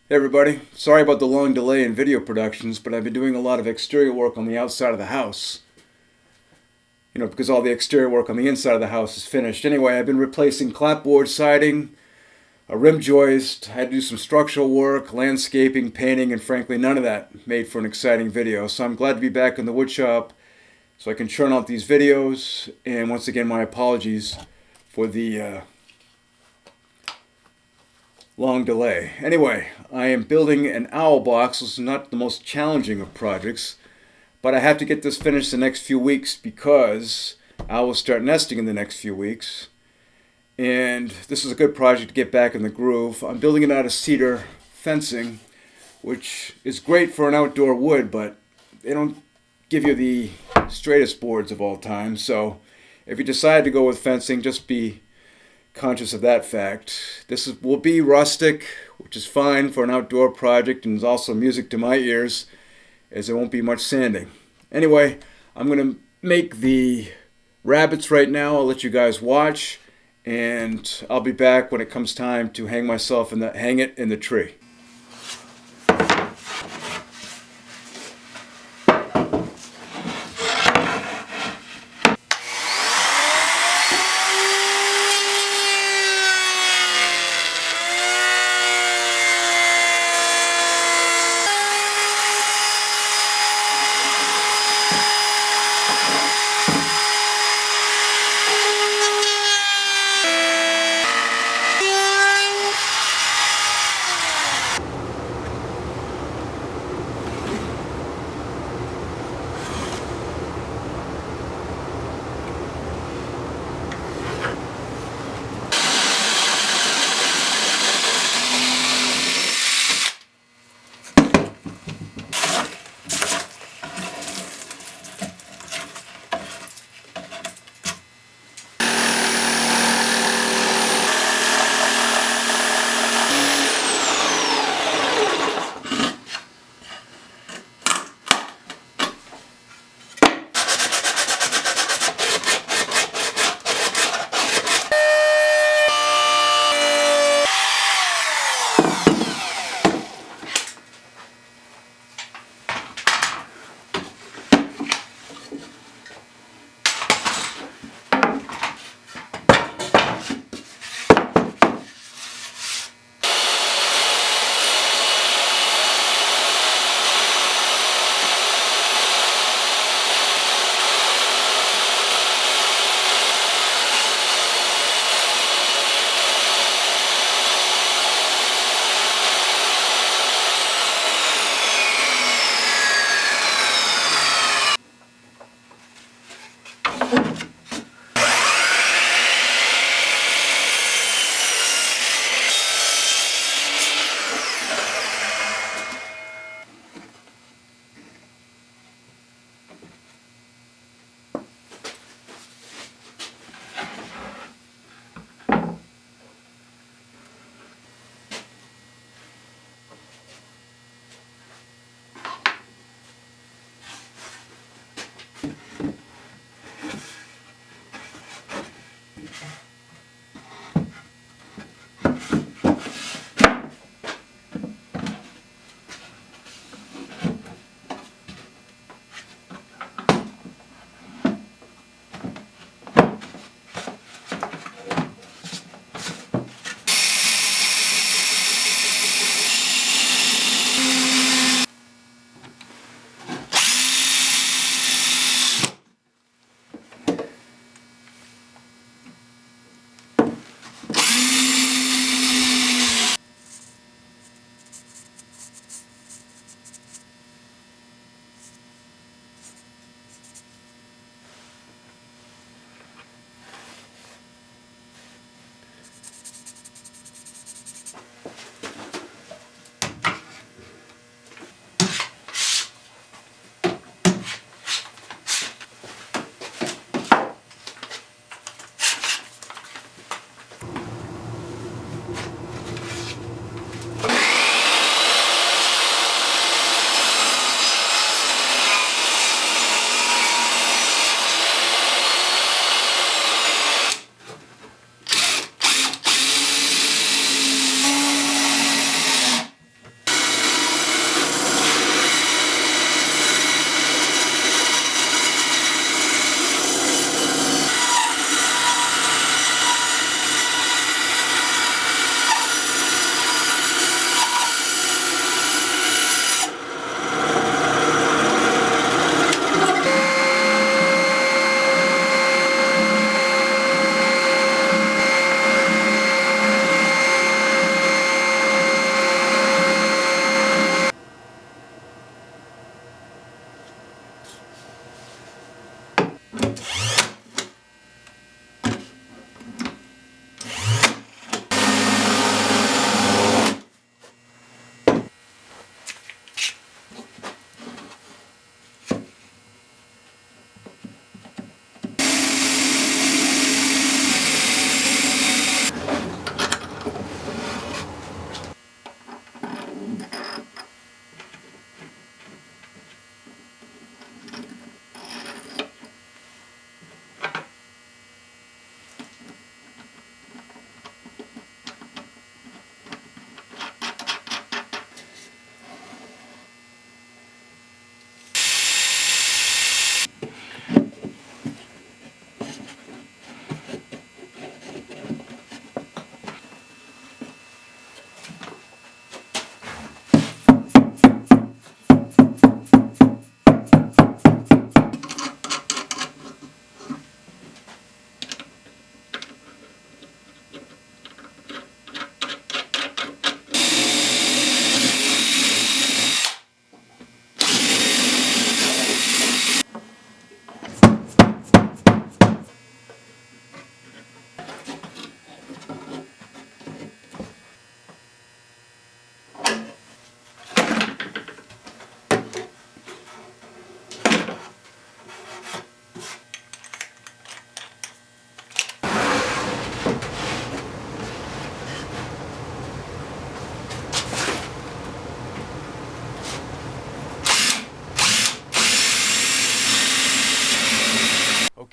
Hey everybody, sorry about the long delay in video productions, but I've been doing a lot of exterior work on the outside of the house. Because all the exterior work on the inside of the house is finished. Anyway, I've been replacing clapboard siding, a rim joist, I had to do some structural work, landscaping, painting, and frankly, none of that made for an exciting video. So I'm glad to be back in the wood shop so I can churn out these videos. And once again, my apologies for the long delay. Anyway, I am building an owl box. This is not the most challenging of projects, but I have to get this finished the next few weeks because owls start nesting in the next few weeks. And this is a good project to get back in the groove. I'm building it out of cedar fencing, which is great for an outdoor wood, but they don't give you the straightest boards of all time. So if you decide to go with fencing, just be conscious of that fact. Will be rustic, which is fine for an outdoor project and is also music to my ears as there won't be much sanding. Anyway, I'm going to make the rabbits right now. I'll let you guys watch and I'll be back when it comes time to hang it in the tree.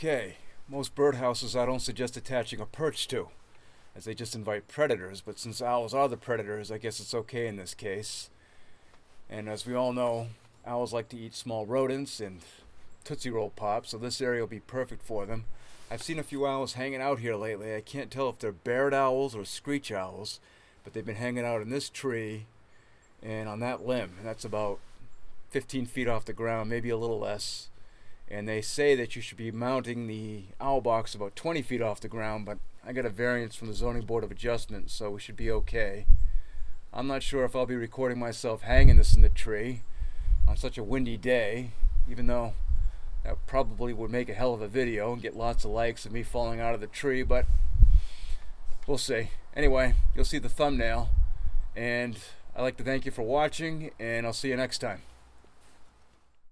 Okay, most birdhouses I don't suggest attaching a perch to, as they just invite predators, but since owls are the predators, I guess it's okay in this case. And as we all know, owls like to eat small rodents and Tootsie Roll Pops, so this area will be perfect for them. I've seen a few owls hanging out here lately. I can't tell if they're barred owls or screech owls, but they've been hanging out in this tree and on that limb. And that's about 15 feet off the ground, maybe a little less. And they say that you should be mounting the owl box about 20 feet off the ground, but I got a variance from the Zoning Board of Adjustment, so we should be okay. I'm not sure if I'll be recording myself hanging this in the tree on such a windy day, even though that probably would make a hell of a video and get lots of likes of me falling out of the tree, but we'll see. Anyway, you'll see the thumbnail, and I'd like to thank you for watching, and I'll see you next time.